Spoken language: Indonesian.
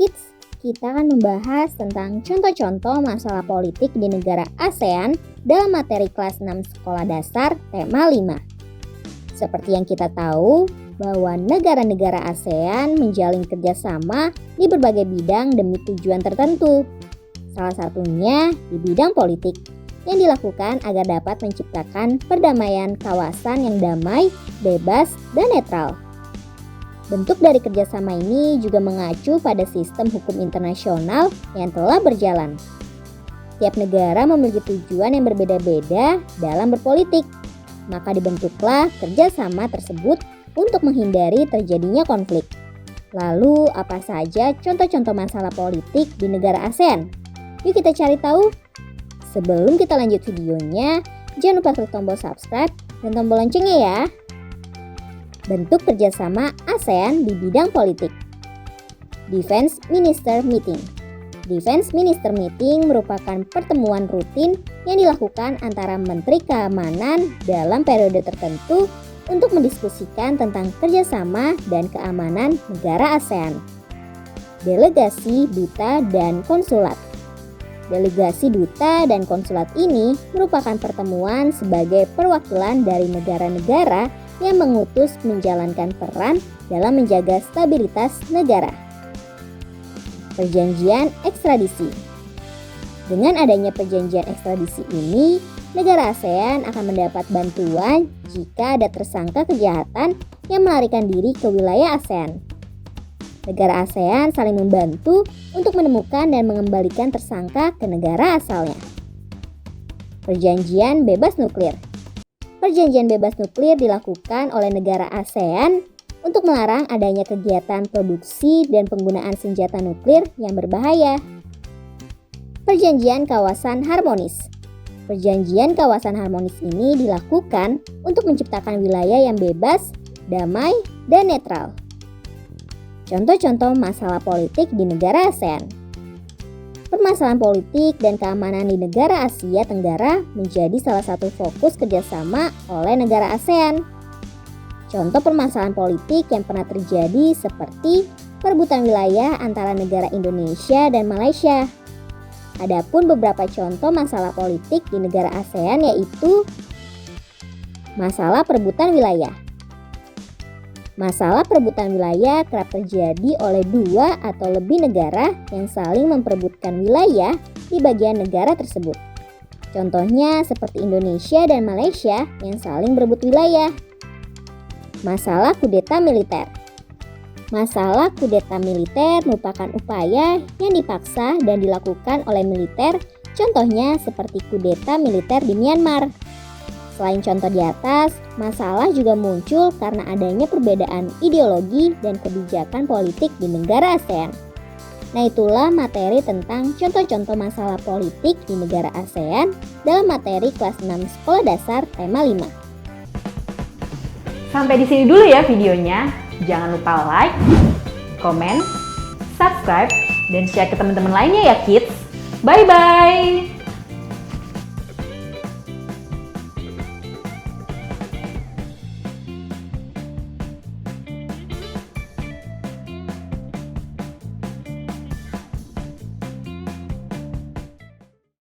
Kids, kita akan membahas tentang contoh-contoh masalah politik di negara ASEAN dalam materi kelas 6 sekolah dasar tema 5. Seperti yang kita tahu, bahwa negara-negara ASEAN menjalin kerjasama di berbagai bidang demi tujuan tertentu. Salah satunya di bidang politik yang dilakukan agar dapat menciptakan perdamaian kawasan yang damai, bebas, dan netral. Bentuk dari kerjasama ini juga mengacu pada sistem hukum internasional yang telah berjalan. Tiap negara memiliki tujuan yang berbeda-beda dalam berpolitik, maka dibentuklah kerjasama tersebut untuk menghindari terjadinya konflik. Lalu, apa saja contoh-contoh masalah politik di negara ASEAN? Yuk kita cari tahu. Sebelum kita lanjut videonya, jangan lupa klik tombol subscribe dan tombol loncengnya ya. Bentuk kerjasama ASEAN di bidang politik. Defense Minister Meeting. Defense Minister Meeting merupakan pertemuan rutin yang dilakukan antara Menteri Keamanan dalam periode tertentu untuk mendiskusikan tentang kerjasama dan keamanan negara ASEAN. Delegasi, duta, dan konsulat. Delegasi duta dan konsulat ini merupakan pertemuan sebagai perwakilan dari negara-negara yang mengutus menjalankan peran dalam menjaga stabilitas negara. Perjanjian ekstradisi. Dengan adanya perjanjian ekstradisi ini, negara ASEAN akan mendapat bantuan jika ada tersangka kejahatan yang melarikan diri ke wilayah ASEAN. Negara ASEAN saling membantu untuk menemukan dan mengembalikan tersangka ke negara asalnya. Perjanjian bebas nuklir. Perjanjian bebas nuklir dilakukan oleh negara ASEAN untuk melarang adanya kegiatan produksi dan penggunaan senjata nuklir yang berbahaya. Perjanjian kawasan harmonis. Perjanjian kawasan harmonis ini dilakukan untuk menciptakan wilayah yang bebas, damai, dan netral. Contoh-contoh masalah politik di negara ASEAN. Permasalahan politik dan keamanan di negara Asia Tenggara menjadi salah satu fokus kerjasama oleh negara ASEAN. Contoh permasalahan politik yang pernah terjadi seperti perebutan wilayah antara negara Indonesia dan Malaysia. Adapun beberapa contoh masalah politik di negara ASEAN yaitu masalah perebutan wilayah. Masalah perebutan wilayah kerap terjadi oleh dua atau lebih negara yang saling memperebutkan wilayah di bagian negara tersebut. Contohnya seperti Indonesia dan Malaysia yang saling berebut wilayah. Masalah kudeta militer. Masalah kudeta militer merupakan upaya yang dipaksa dan dilakukan oleh militer, contohnya seperti kudeta militer di Myanmar. Selain contoh di atas, masalah juga muncul karena adanya perbedaan ideologi dan kebijakan politik di negara ASEAN. Nah, itulah materi tentang contoh-contoh masalah politik di negara ASEAN dalam materi kelas 6 sekolah dasar tema 5. Sampai di sini dulu ya videonya. Jangan lupa like, komen, subscribe, dan share ke teman-teman lainnya ya kids. Bye-bye!